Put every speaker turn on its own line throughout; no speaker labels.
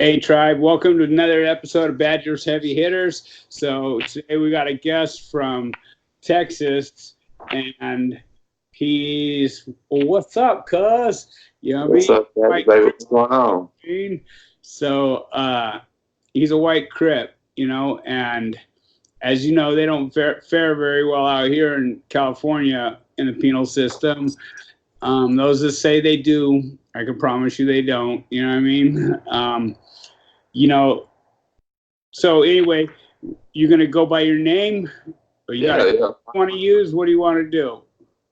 Hey Tribe, welcome to another episode of Badgers Heavy Hitters. So today we got a guest from Texas, and he's what's up, cuz? You know what I
What's
mean?
up, Daddy,
White
baby? What's going on?
Crip. So he's a white Crip, and as you know, they don't fare very well out here in California in the penal system. Those that say they do, I can promise you they don't. You know what I mean? You know, So anyway, you're gonna go by your name, or you got
Yeah,
a
yeah.
want to use? What do you want to do?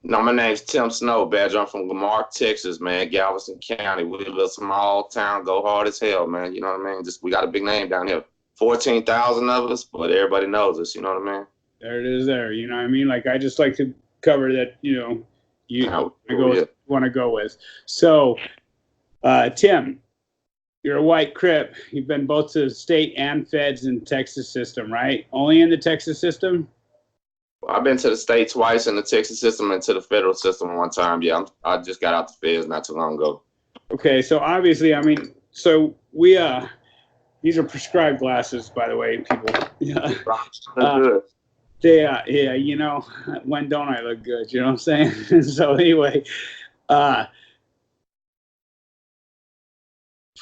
No, my name's Tim Snow, Badger. I'm from Lamar, Texas, man. Galveston County. We live in a small town, go hard as hell, man. You know what I mean? Just we got a big name down here. 14,000 of us, but everybody knows us. You know what I mean?
There it is. There, you know what I mean? Like I just like to cover that. You
Now,
go with
yeah.
want to go with. So, Tim, you're a white Crip. You've been both to the state and feds in Texas system, right? Only in the Texas system.
I've been to the state twice, in the Texas system, and to the federal system one time. Yeah, I just got out the feds not too long ago.
Okay, so obviously, I mean, so we these are prescribed glasses, by the way, people. Yeah.
Good.
Yeah, when don't I look good? You know what I'm saying? So anyway, uh,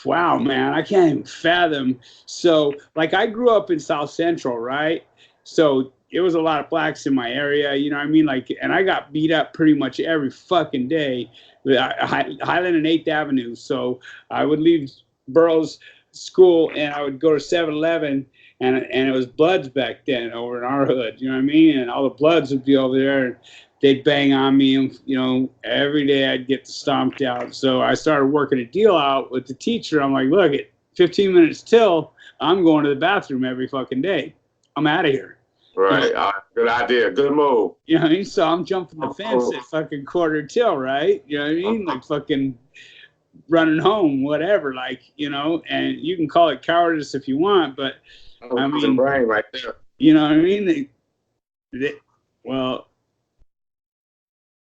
wow, man, I can't even fathom. So, like, I grew up in South Central, right? So it was a lot of blacks in my area. You know what I mean? Like, and I got beat up pretty much every fucking day with Highland and 8th Avenue. So I would leave Burroughs School and I would go to 7-Eleven, and it was Bloods back then over in our hood. You know what I mean? And all the Bloods would be over there, and they'd bang on me, and every day I'd get stomped out. So I started working a deal out with the teacher. I'm like, look, at 15 minutes till, I'm going to the bathroom every fucking day. I'm out of here.
Right. Good idea. Good move.
You know what I mean? So I'm jumping the fence at fucking quarter till, right? You know what I mean? Like fucking running home, whatever. Like, and you can call it cowardice if you want, but I mean,
brain right there.
you know what I mean? Well,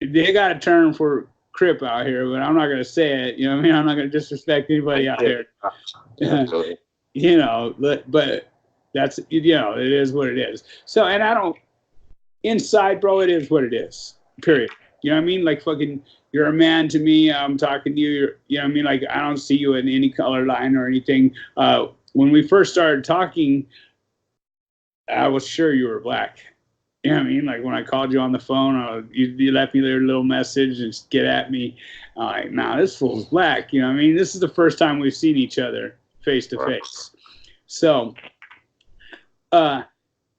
they got a term for Crip out here, but I'm not going to say it. You know what I mean? I'm not going to disrespect anybody out here. But that's, it is what it is. So, and I don't, inside, bro, it is what it is, period. You know what I mean? Like fucking, you're a man to me. I'm talking to you. You know what I mean? Like, I don't see you in any color line or anything. When we first started talking, I was sure you were black. You know what I mean? Like when I called you on the phone, you left me their little message and just get at me. Like, nah, this fool's black. You know what I mean? This is the first time we've seen each other face to face. So,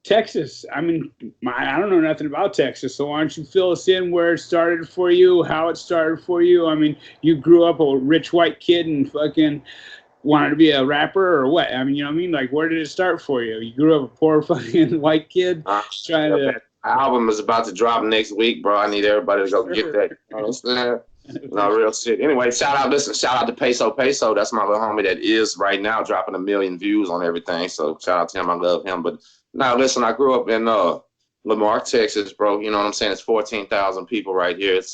Texas, I mean, I don't know nothing about Texas, so why don't you fill us in where it started for you, how it started for you? I mean, you grew up a rich white kid and fucking wanted to be a rapper or what? I mean, you know what I mean? Like, where did it start for you? You grew up a poor fucking white kid trying to...
Album is about to drop next week, bro. I need everybody to go get that. You know what I'm saying? No, real shit. Anyway, shout out to Peso. That's my little homie that is right now dropping 1 million views on everything. So shout out to him. I love him. But now listen, I grew up in Lamar, Texas, bro. You know what I'm saying? It's 14,000 people right here. It's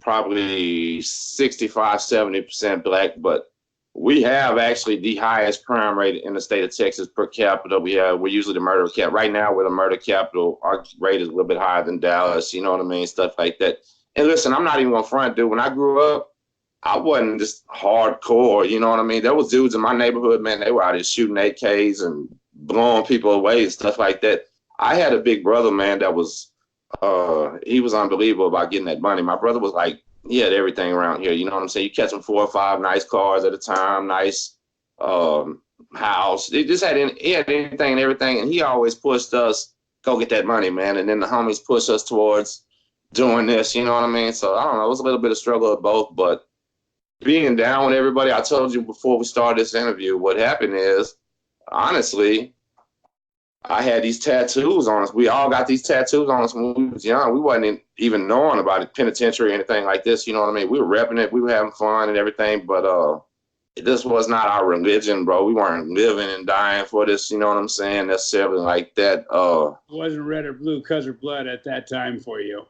probably 65-70% black, but we have actually the highest crime rate in the state of Texas per capita. We're usually the murder cap. Right now, we're the murder capital. Our rate is a little bit higher than Dallas. You know what I mean? Stuff like that. And listen, I'm not even gonna front, dude. When I grew up, I wasn't just hardcore. You know what I mean? There was dudes in my neighborhood, man. They were out here shooting AKs and blowing people away and stuff like that. I had a big brother, man. That was he was unbelievable about getting that money. My brother was like, he had everything around here. You know what I'm saying? You catch him 4 or 5 nice cars at a time, nice house. He had anything and everything, and he always pushed us, go get that money, man. And then the homies push us towards doing this. You know what I mean? So I don't know. It was a little bit of struggle of both, but being down with everybody. I told you before we started this interview, what happened is, honestly, I had these tattoos on us. We all got these tattoos on us when we was young. We wasn't even knowing about it, penitentiary or anything like this. You know what I mean? We were repping it. We were having fun and everything, but this was not our religion, bro. We weren't living and dying for this. You know what I'm saying? Necessarily like that.
It wasn't red or blue, cuz or blood at that time for you.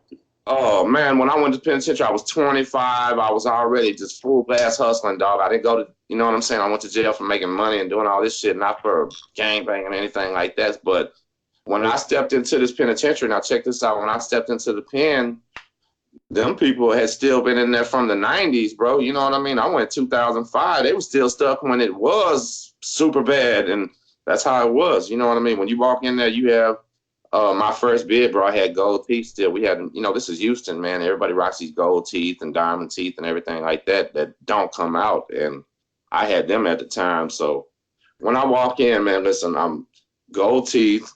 Oh man, when I went to penitentiary, I was 25. I was already just full blast hustling, dog. I didn't go to, you know what I'm saying? I went to jail for making money and doing all this shit, not for gang banging or anything like that. But when I stepped into this penitentiary, now check this out. When I stepped into the pen, them people had still been in there from the 90s, bro. You know what I mean? I went 2005. They were still stuck when it was super bad. And that's how it was. You know what I mean? When you walk in there, you have my first bid, bro, I had gold teeth still. We had, you know, this is Houston, man. Everybody rocks these gold teeth and diamond teeth and everything like that that don't come out. And I had them at the time. So when I walk in, man, listen, I'm gold teeth.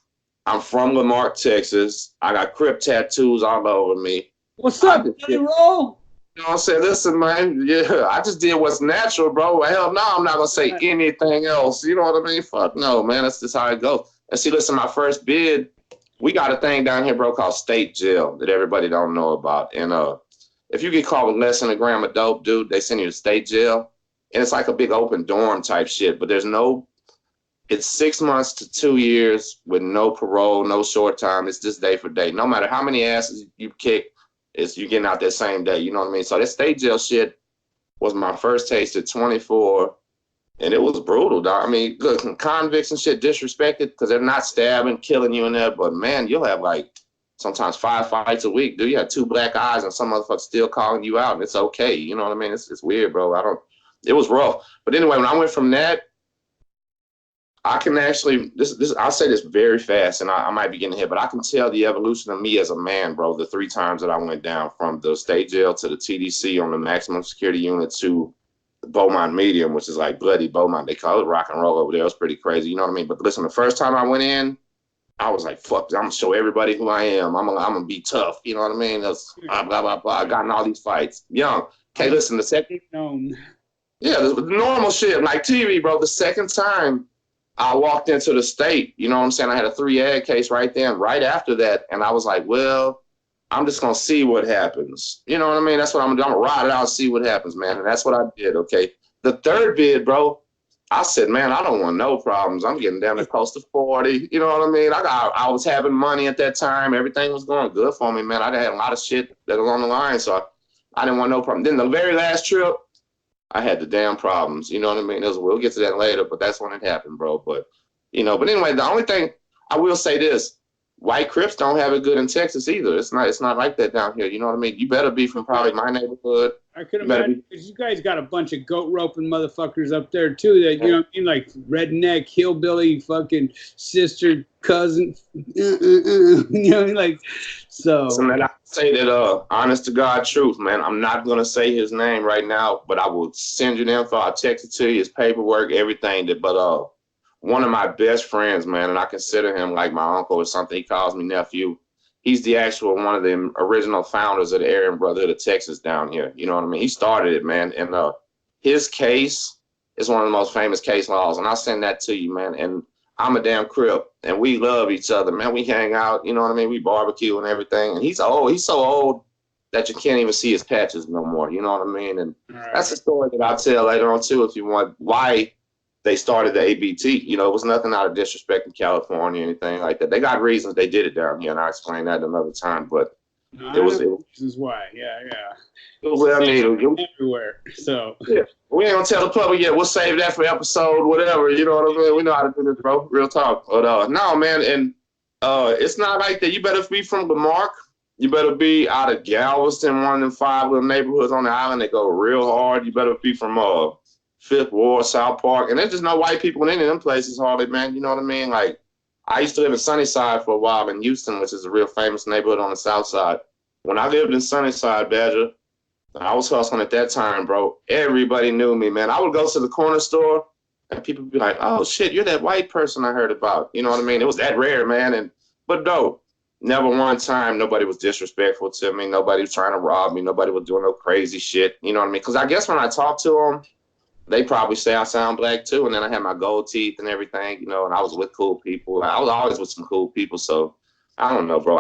I'm from Lamarck, Texas. I got crip tattoos all over me.
What's
I
up,
just
Billy
did,
Roll?
you know what I'm saying? Listen, man, yeah, I just did what's natural, bro. Hell no, I'm not gonna say anything else. You know what I mean? Fuck no, man. That's just how it goes. And see, listen, my first bid, we got a thing down here, bro, called state jail that everybody don't know about. And if you get caught with less than a gram of dope, dude, they send you to state jail. And it's like a big open dorm type shit, but there's no, it's 6 months to 2 years with no parole, no short time. It's just day for day. No matter how many asses you kick, it's you getting out that same day. You know what I mean? So that state jail shit was my first taste at 24, and it was brutal, dog. I mean, look, convicts and shit disrespected because they're not stabbing, killing you in there, but man, you'll have like sometimes 5 fights a week. Do you have two black eyes and some motherfucker still calling you out, and it's okay. You know what I mean? It's weird, bro. I don't. It was rough, but anyway, when I went from that, I can actually this I'll say this very fast, and I might be getting ahead, but I can tell the evolution of me as a man, bro. The 3 times that I went down from the state jail to the TDC on the maximum security unit to Beaumont Medium, which is like bloody Beaumont. They call it rock and roll over there. It was pretty crazy, you know what I mean? But listen, the first time I went in, I was like, fuck, I'm gonna show everybody who I am. I'm gonna be tough, you know what I mean? That's blah blah blah blah. I got in all these fights. Young. Okay, listen, the second yeah, the normal shit, like TV, bro. The second time I walked into the state, you know what I'm saying? I had a 3 ad case right then, right after that. And I was like, well, I'm just going to see what happens. You know what I mean? That's what I'm going to do. I'm going to ride it out and see what happens, man. And that's what I did, okay? The third bid, bro, I said, man, I don't want no problems. I'm getting down to close to 40. You know what I mean? I was having money at that time. Everything was going good for me, man. I had a lot of shit that was on the line, so I didn't want no problem. Then the very last trip, I had the damn problems. You know what I mean? We'll get to that later, but that's when it happened, bro. But, you know, but anyway, the only thing I will say this, white Crips don't have it good in Texas either. It's not like that down here. You know what I mean? You better be from probably my neighborhood.
I could imagine because you guys got a bunch of goat roping motherfuckers up there too. That you know what I mean, like redneck, hillbilly, fucking sister, cousin. You know what I mean? Like so.
So man, I say that honest to God truth, man. I'm not gonna say his name right now, but I will send you the info. I'll text it to you, his paperwork, everything. But one of my best friends, man, and I consider him like my uncle or something. He calls me nephew. He's the actual one of the original founders of the Aryan Brotherhood of Texas down here. You know what I mean? He started it, man. And his case is one of the most famous case laws. And I'll send that to you, man. And I'm a damn crip. And we love each other, man. We hang out, you know what I mean? We barbecue and everything. And he's old. He's so old that you can't even see his patches no more. You know what I mean? And that's a story that I'll tell later on, too, if you want, why they started the ABT. You know, it was nothing out of disrespect in California or anything like that. They got reasons they did it down here, and I'll explain that another time. But it was
reasons why. Yeah.
It was well needed.
Everywhere. So
yeah. We ain't gonna tell the public yet. We'll save that for episode, whatever. You know what I mean? We know how to do this, bro. Real talk. But no, man, and it's not like that. You better be from Lamarck. You better be out of Galveston, one of them 5 little neighborhoods on the island that go real hard. You better be from Fifth Ward, South Park, and there's just no white people in any of them places hardly, man. You know what I mean? Like, I used to live in Sunnyside for a while in Houston, which is a real famous neighborhood on the south side. When I lived in Sunnyside, Badger, I was hustling at that time, bro. Everybody knew me, man. I would go to the corner store, and people would be like, oh, shit, you're that white person I heard about. You know what I mean? It was that rare, man. But no, never one time nobody was disrespectful to me. Nobody was trying to rob me. Nobody was doing no crazy shit. You know what I mean? Because I guess when I talk to them, they probably say I sound black too, and then I had my gold teeth and everything, you know, and I was with cool people. I was always with some cool people, so I don't know, bro.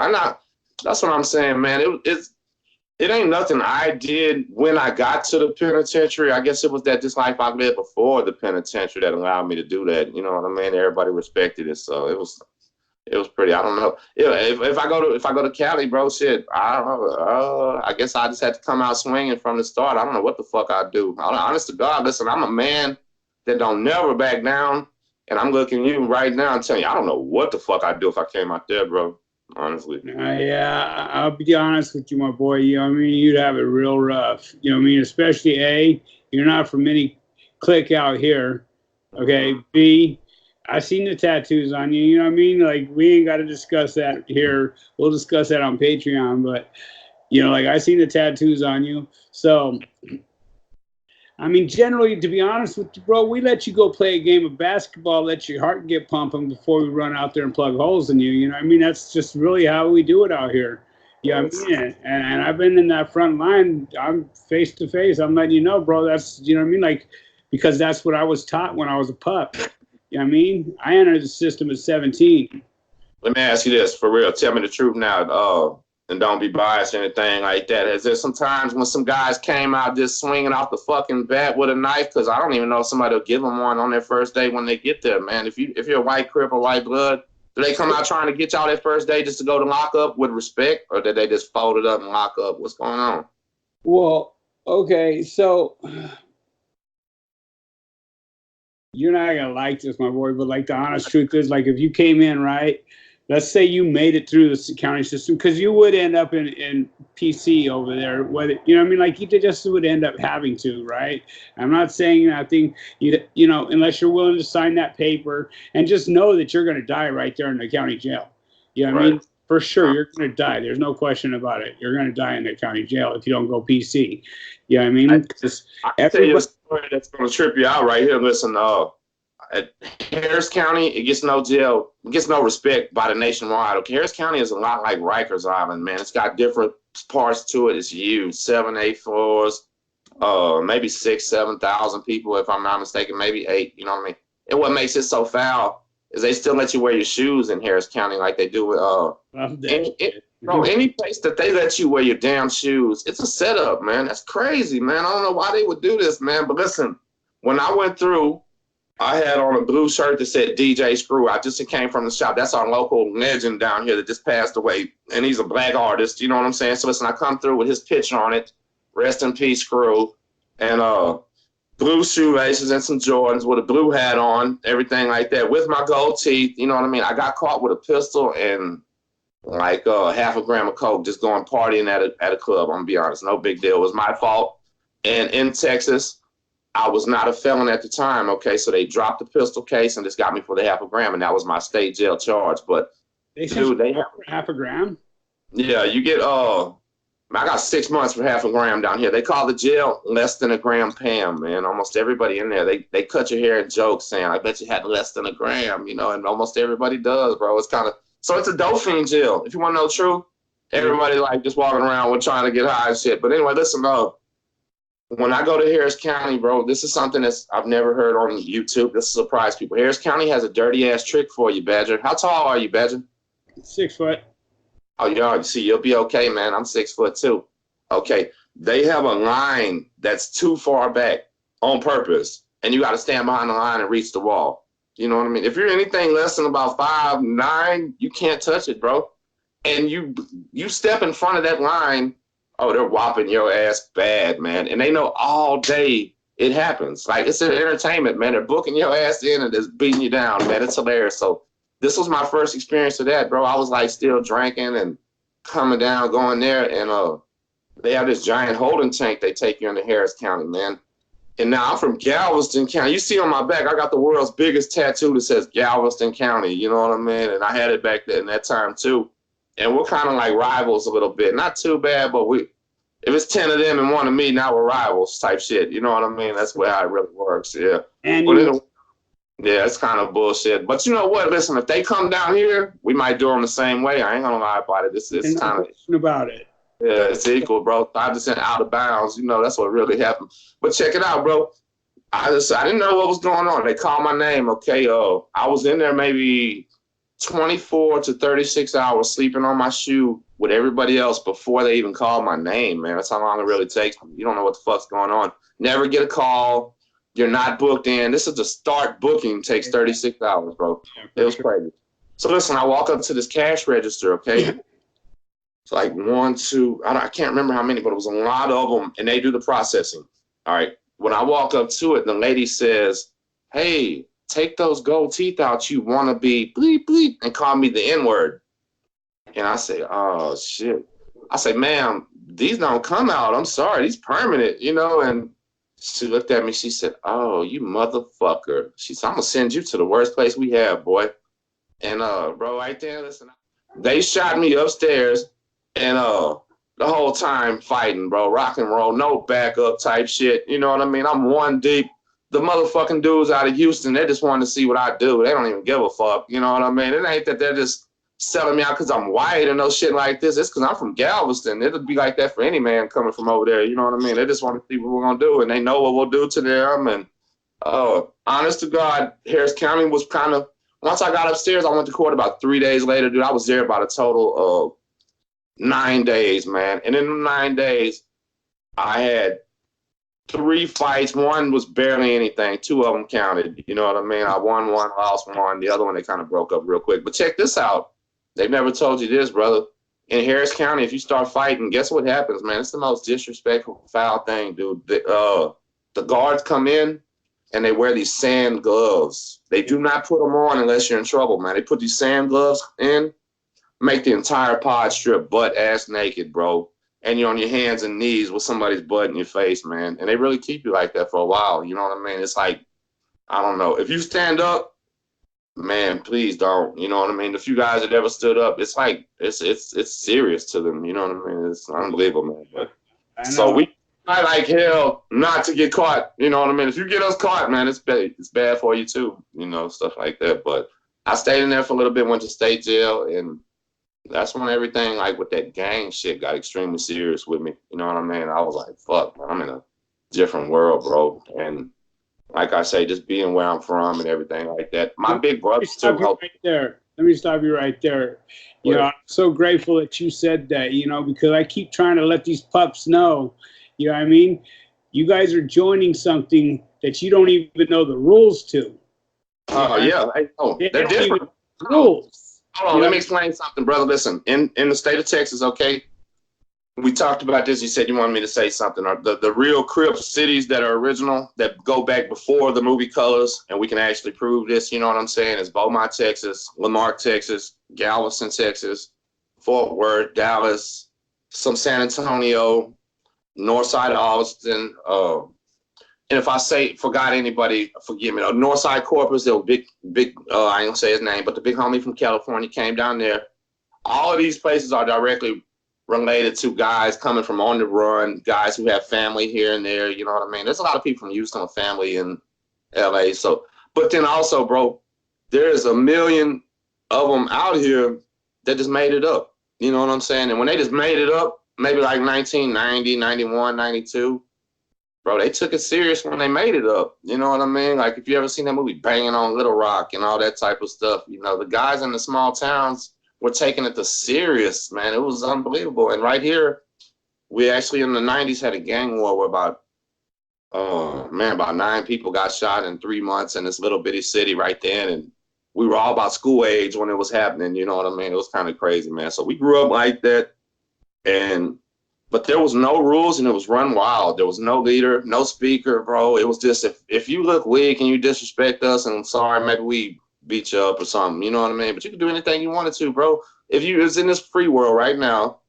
That's what I'm saying, man. It ain't nothing I did when I got to the penitentiary. I guess it was that this life I lived before the penitentiary that allowed me to do that. You know what I mean? Everybody respected it, so it was It was pretty. I don't know. Yeah, if I go to Cali, bro, shit, I don't know. I guess I just had to come out swinging from the start. I don't know what the fuck I do. Honest to God, listen, I'm a man that don't never back down, and I'm looking at you right now and telling you, I don't know what the fuck I'd do if I came out there, bro. Honestly.
Yeah, I'll be honest with you, my boy. You know what I mean? You'd have it real rough. You know what I mean? Especially A, you're not from any clique out here. Okay. B, I seen the tattoos on you. You know what I mean? Like we ain't got to discuss that here. We'll discuss that on Patreon. But you know, like I seen the tattoos on you. So I mean, generally, to be honest with you, bro, we let you go play a game of basketball, let your heart get pumping before we run out there and plug holes in you. You know what I mean? That's just really how we do it out here. Yeah, I mean, and I've been in that front line. I'm face to face. I'm letting you know, bro. That's, you know what I mean? Like, because that's what I was taught when I was a pup. You know what I mean? I entered the system at 17.
Let me ask you this for real. Tell me the truth now. And don't be biased or anything like that. Is there some times when some guys came out just swinging off the fucking bat with a knife? Because I don't even know if somebody will give them one on their first day when they get there, man. If you're a white crip or white blood, do they come out trying to get y'all that first day just to go to lock up with respect, or did they just fold it up and lock up? What's going on?
Well, okay, so you're not gonna like this, my boy, but like the honest truth is, like if you came in right, let's say you made it through the county system, because you would end up in PC over there, whether you know what I mean, like you just would end up having to, right? I'm not saying I think you know unless you're willing to sign that paper and just know that you're gonna die right there in the county jail. You know what I mean? For sure, you're gonna die. There's no question about it. You're gonna die in the county jail if you don't go PC. You know what I mean?
I can tell you a story that's gonna trip you out right here. Listen, at Harris County, it gets no jail, it gets no respect by the nationwide. Okay, Harris County is a lot like Rikers Island, man. It's got different parts to it. It's huge, 7, 8 floors, maybe 6, 7,000 people, if I'm not mistaken, maybe 8. You know what I mean? And what makes it so foul is they still let you wear your shoes in Harris County like they do with any place that they let you wear your damn shoes. It's a setup, man. That's crazy, man. I don't know why they would do this, man. But listen, when I went through, I had on a blue shirt that said DJ Screw. I just came from the shop. That's our local legend down here that just passed away. And he's a black artist. You know what I'm saying? So listen, I come through with his picture on it. Rest in peace, Screw. And blue shoelaces and some Jordans with a blue hat on, everything like that, with my gold teeth. You know what I mean? I got caught with a pistol and like half a gram of coke just going partying at a club. I'm gonna be honest, no big deal. It was my fault. And in Texas, I was not a felon at the time. Okay, so they dropped the pistol case and just got me for the half a gram, and that was my state jail charge. But
they have half a gram.
Yeah, you get I got 6 months for half a gram down here. They call the jail less than a gram Pam, man. Almost everybody in there, they cut your hair and joke saying, I bet you had less than a gram, you know, and almost everybody does, bro. It's kind of, so it's a dope fiend jail. If you want to know the truth, everybody like just walking around with trying to get high and shit. But anyway, listen, when I go to Harris County, bro, this is something that's I've never heard on YouTube. This will surprise people. Harris County has a dirty ass trick for you, Badger. How tall are you, Badger?
6 foot.
Oh, yeah, see, you'll be okay, man. I'm 6 foot too. Okay, they have a line that's too far back on purpose, and you got to stand behind the line and reach the wall. You know what I mean? If you're anything less than about 5'9", you can't touch it, bro. And you step in front of that line, oh, they're whopping your ass bad, man. And they know all day it happens. Like, it's an entertainment, man. They're booking your ass in and just beating you down, man. It's hilarious. So this was my first experience of that, bro. I was like still drinking and coming down, going there, and they have this giant holding tank they take you into Harris County, man. And now I'm from Galveston County. You see on my back, I got the world's biggest tattoo that says Galveston County. You know what I mean? And I had it back then that time too. And we're kind of like rivals a little bit. Not too bad, but if it's 10 of them and 1 of me, now we're rivals type shit. You know what I mean? That's how it really works, yeah. And yeah, it's kind of bullshit. But you know what? Listen, if they come down here, we might do them the same way. I ain't gonna lie about it. It's kind of
about it.
Yeah, it's equal, bro. 5% out of bounds. You know, that's what really happened. But check it out, bro. I didn't know what was going on. They called my name. Okay, I was in there maybe 24 to 36 hours sleeping on my shoe with everybody else before they even called my name, man. That's how long it really takes. You don't know what the fuck's going on. Never get a call. You're not booked in. This is the start booking takes 36 hours, bro. It was crazy. So listen, I walk up to this cash register, okay? It's like one, two, I can't remember how many, but it was a lot of them, and they do the processing. All right. When I walk up to it, the lady says, "Hey, take those gold teeth out. You want to be bleep bleep," and call me the N word. And I say, "Oh shit." I say, "Ma'am, these don't come out. I'm sorry, these permanent, you know." And she looked at me. She said, "Oh, you motherfucker." She said, "I'm gonna send you to the worst place we have, boy." And bro, right there, listen, they shot me upstairs, and the whole time fighting, bro, rock and roll, no backup type shit. You know what I mean? I'm one deep. The motherfucking dudes out of Houston, they just wanted to see what I do. They don't even give a fuck. You know what I mean? It ain't that they're just selling me out because I'm white or no shit like this. It's because I'm from Galveston. It'll be like that for any man coming from over there. You know what I mean? They just want to see what we're gonna do, and they know what we'll do to them. And honest to God, Harris County was kind of, once I got upstairs, I went to court about 3 days later, dude. I was there about a total of 9 days, man. And in the 9 days, I had 3 fights. One was barely anything. Two of them counted. You know what I mean? I won one, lost one. The other one, they kind of broke up real quick. But check this out. They've never told you this, brother. In Harris County, if you start fighting, guess what happens, man? It's the most disrespectful, foul thing, dude. The guards come in, and they wear these sand gloves. They do not put them on unless you're in trouble, man. They put these sand gloves in, make the entire pod strip butt ass naked, bro. And you're on your hands and knees with somebody's butt in your face, man. And they really keep you like that for a while. You know what I mean? It's like, I don't know. If you stand up, man, please don't. You know what I mean? The few guys that ever stood up, it's like it's serious to them. You know what I mean? It's unbelievable, man. But, so we try like hell not to get caught. You know what I mean? If you get us caught, man, it's bad for you too. You know, stuff like that. But I stayed in there for a little bit, went to state jail, and that's when everything like with that gang shit got extremely serious with me. You know what I mean? I was like, fuck, man, I'm in a different world, bro. And like I say, just being where I'm from and everything like that. My big brother
too helped. Right there. Let me stop you right there. You know, I'm so grateful that you said that, you know, because I keep trying to let these pups know, you know what I mean? You guys are joining something that you don't even know the rules to.
Oh, yeah. They're different
rules.
Hold on, let me explain something, brother. Listen, in the state of Texas, okay, we talked about this. You said you wanted me to say something. The real crip cities that are original, that go back before the movie Colors, and we can actually prove this, you know what I'm saying, is Beaumont, Texas, Lamarck, Texas, Galveston, Texas, Fort Worth, Dallas, some San Antonio, north side of Austin, and if I forgot anybody, forgive me. Northside Corpus, there was big, I ain't gonna say his name, but the big homie from California came down there. All of these places are directly related to guys coming from on the run, guys who have family here and there. You know what I mean? There's a lot of people from Houston with family in LA. So, but then also, bro, there's a million of them out here that just made it up. You know what I'm saying? And when they just made it up, maybe like 1990, 91, 92, bro, they took it serious when they made it up. You know what I mean? Like, if you ever seen that movie Banging on Little Rock and all that type of stuff, you know, the guys in the small towns were taking it to serious, man. It was unbelievable. And right here, we actually in the 90s had a gang war where about 9 people got shot in 3 months in this little bitty city right then. And we were all about school age when it was happening. You know what I mean? It was kind of crazy, man. So we grew up like that. But there was no rules, and it was run wild. There was no leader, no speaker, bro. It was just, if you look weak and you disrespect us, and I'm sorry, maybe we beat you up or something. You know what I mean? But you can do anything you wanted to, bro. If you was in this free world right now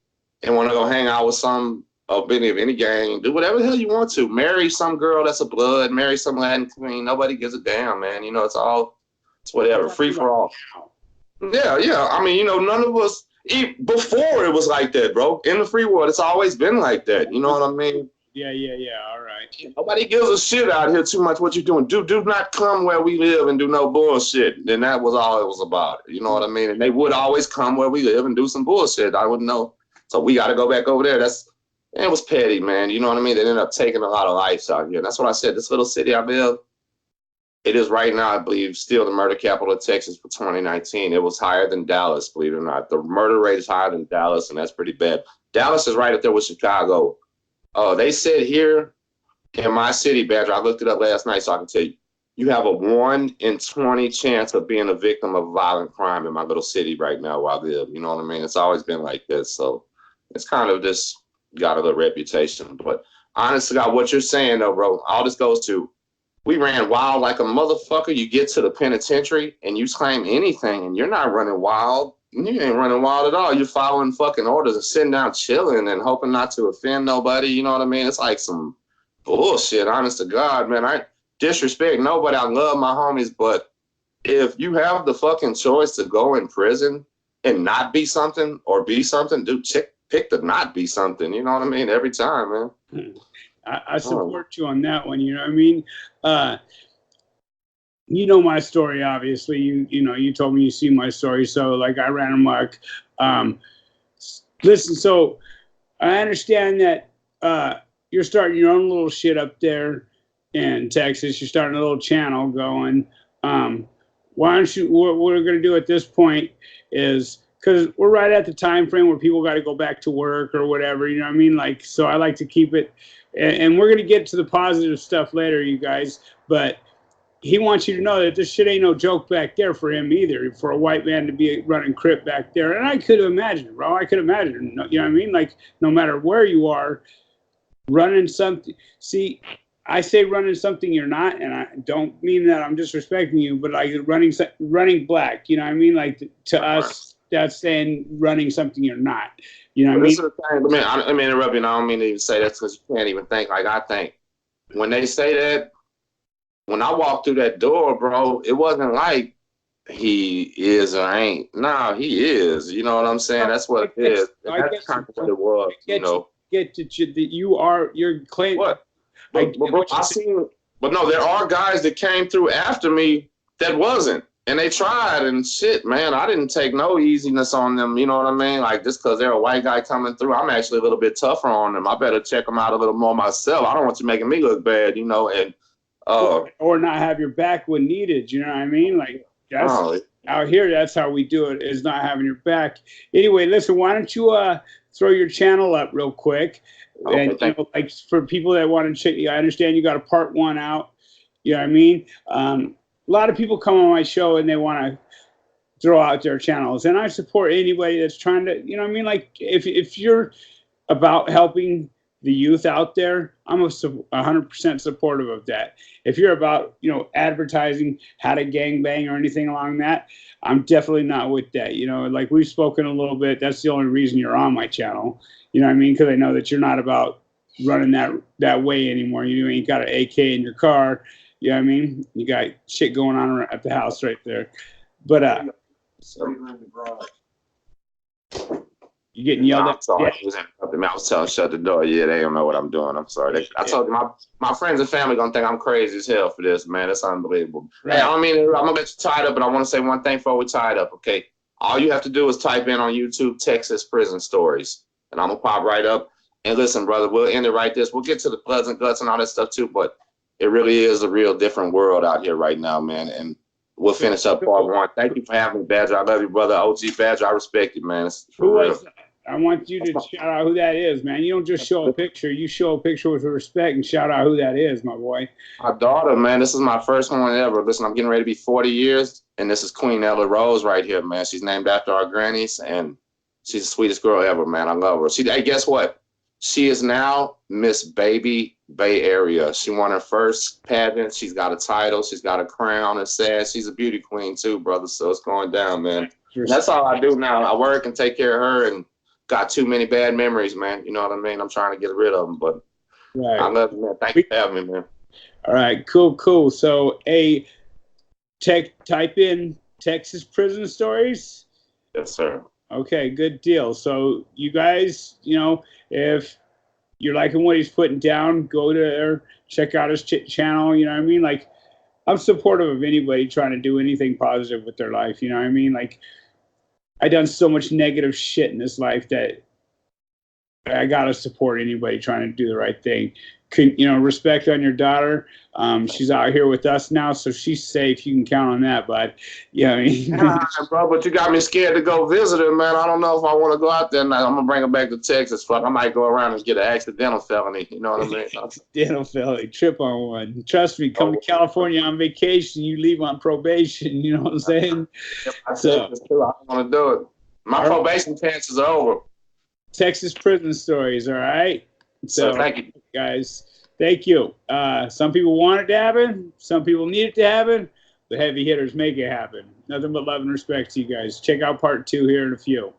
and want to go hang out with some of any gang, do whatever the hell you want to. Marry some girl that's a blood, marry some Latin queen. Nobody gives a damn, man. You know, it's whatever, free for all. Yeah. I mean, you know, none of us, before it was like that, bro. In the free world, it's always been like that. You know what I mean?
Yeah. All right.
Nobody gives a shit out here too much what you're doing. Do not come where we live and do no bullshit. And that was all it was about. You know what I mean? And they would always come where we live and do some bullshit. I wouldn't know. So we got to go back over there. It was petty, man. You know what I mean? They ended up taking a lot of lives out here. And that's what I said. This little city I live, it is right now, I believe, still the murder capital of Texas for 2019. It was higher than Dallas, believe it or not. The murder rate is higher than Dallas, and that's pretty bad. Dallas is right up there with Chicago. They said here in my city, Badger, I looked it up last night so I can tell you. you have a 1 in 20 chance of being a victim of violent crime in my little city right now where I live. You know what I mean? It's always been like this. So it's kind of just got a little reputation. But honestly, God, what you're saying though, bro, all this goes to we ran wild like a motherfucker. You get to the penitentiary and you claim anything and you're not running wild. You ain't running wild at all. You're following fucking orders and sitting down chilling and hoping not to offend nobody. You know what I mean? It's like some bullshit, honest to God, man. I disrespect nobody. I love my homies, but if you have the fucking choice to go in prison and not be something or be something, dude, pick to not be something. You know what I mean? Every time, man.
I support you on that one. You know what I mean? You know my story, obviously. You know, you told me you see my story. So, like, I ran amok. Listen, so I understand that you're starting your own little shit up there in Texas. You're starting a little channel going. Why don't you? What we're going to do at this point is because we're right at the time frame where people got to go back to work or whatever. You know what I mean? Like, so I like to keep it. And we're going to get to the positive stuff later, you guys. But he wants you to know that this shit ain't no joke back there for him either, for a white man to be running crip back there. And I could imagine it, bro. I could imagine, you know what I mean? Like, no matter where you are, running something. See, I say running something you're not, and I don't mean that I'm disrespecting you, but like running black, you know what I mean? Like, to us, that's saying running something you're not. You know what I mean?
This is the thing. I mean, interrupt you, and I don't mean to even say that because you can't even think like I think. When they say that, when I walked through that door, bro, it wasn't like he is or ain't. Nah, he is. You know what I'm saying? That's what it is. That's kind of what it was. You know,
you're claiming.
What? But no, there are guys that came through after me that wasn't. And they tried and shit, man. I didn't take no easiness on them. You know what I mean? Like, just because they're a white guy coming through, I'm actually a little bit tougher on them. I better check them out a little more myself. I don't want you making me look bad, you know. And
or not have your back when needed. You know what I mean? Like, that's out here. That's how we do it. Is not having your back. Anyway, listen. Why don't you throw your channel up real quick?
Okay,
and you know, like for people that want to check, I understand you got a part 1 out. You know what I mean? A lot of people come on my show and they want to throw out their channels, and I support anybody that's trying to, you know what I mean? Like, if you're about helping the youth out there, I'm 100% supportive of that. If you're about, you know, advertising how to gangbang or anything along that, I'm definitely not with that. You know, like we've spoken a little bit. That's the only reason you're on my channel. You know what I mean? Because I know that you're not about running that way anymore. You ain't got an AK in your car. You know what I mean? You got shit going on at the house right there. But you getting yelled at?
Sorry. Yeah. I was telling shut the door. Yeah, they don't know what I'm doing. I'm sorry. I told you my friends and family gonna think I'm crazy as hell for this, man. That's unbelievable. Right. Hey, I don't mean I'm gonna get you tied up, but I want to say one thing before we tie it up. Okay, all you have to do is type in on YouTube Texas prison stories, and I'm gonna pop right up. And listen, brother, we'll end it right this. We'll get to the bloods and guts and all that stuff too, but it really is a real different world out here right now, man. And we'll finish up part 1. Thank you for having me, Badger. I love you, brother. OG Badger, I respect you, man. It's for real.
I want you to shout out who that is, man. You don't just show a picture. You show a picture with respect and shout out who that is, my boy.
My daughter, man. This is my first one ever. Listen, I'm getting ready to be 40 years, and this is Queen Ella Rose right here, man. She's named after our grannies, and she's the sweetest girl ever, man. I love her. Hey, guess what? She is now Miss Baby Bay Area. She won her first pageant. She's got a title. She's got a crown. It's sad. She's a beauty queen too, brother. So it's going down, man. That's all I do now. I work and take care of her, and got too many bad memories, man. You know what I mean? I'm trying to get rid of them, but right. I love you, man. Thank you for having me, man.
All right, cool. So, type in Texas prison stories.
Yes, sir.
Okay, good deal. So, you guys, you know, if you're liking what he's putting down, go there, check out his channel. You know what I mean? Like, I'm supportive of anybody trying to do anything positive with their life. You know what I mean? Like, I done so much negative shit in this life that I gotta support anybody trying to do the right thing. respect on your daughter. She's out here with us now, so she's safe. You can count on that, bud. Yeah,
bro, but you got me scared to go visit her, man. I don't know if I want to go out there. I'm gonna bring her back to Texas. Fuck, I might go around and get an accidental felony. You know what I mean?
Accidental felony, trip on one. Trust me, come to California on vacation, you leave on probation. You know what I'm saying?
I don't want to do it. My probation chances are over.
Texas prison stories, all right? So
thank you,
guys. Thank you. Some people want it to happen. Some people need it to happen. The heavy hitters make it happen. Nothing but love and respect to you guys. Check out part 2 here in a few.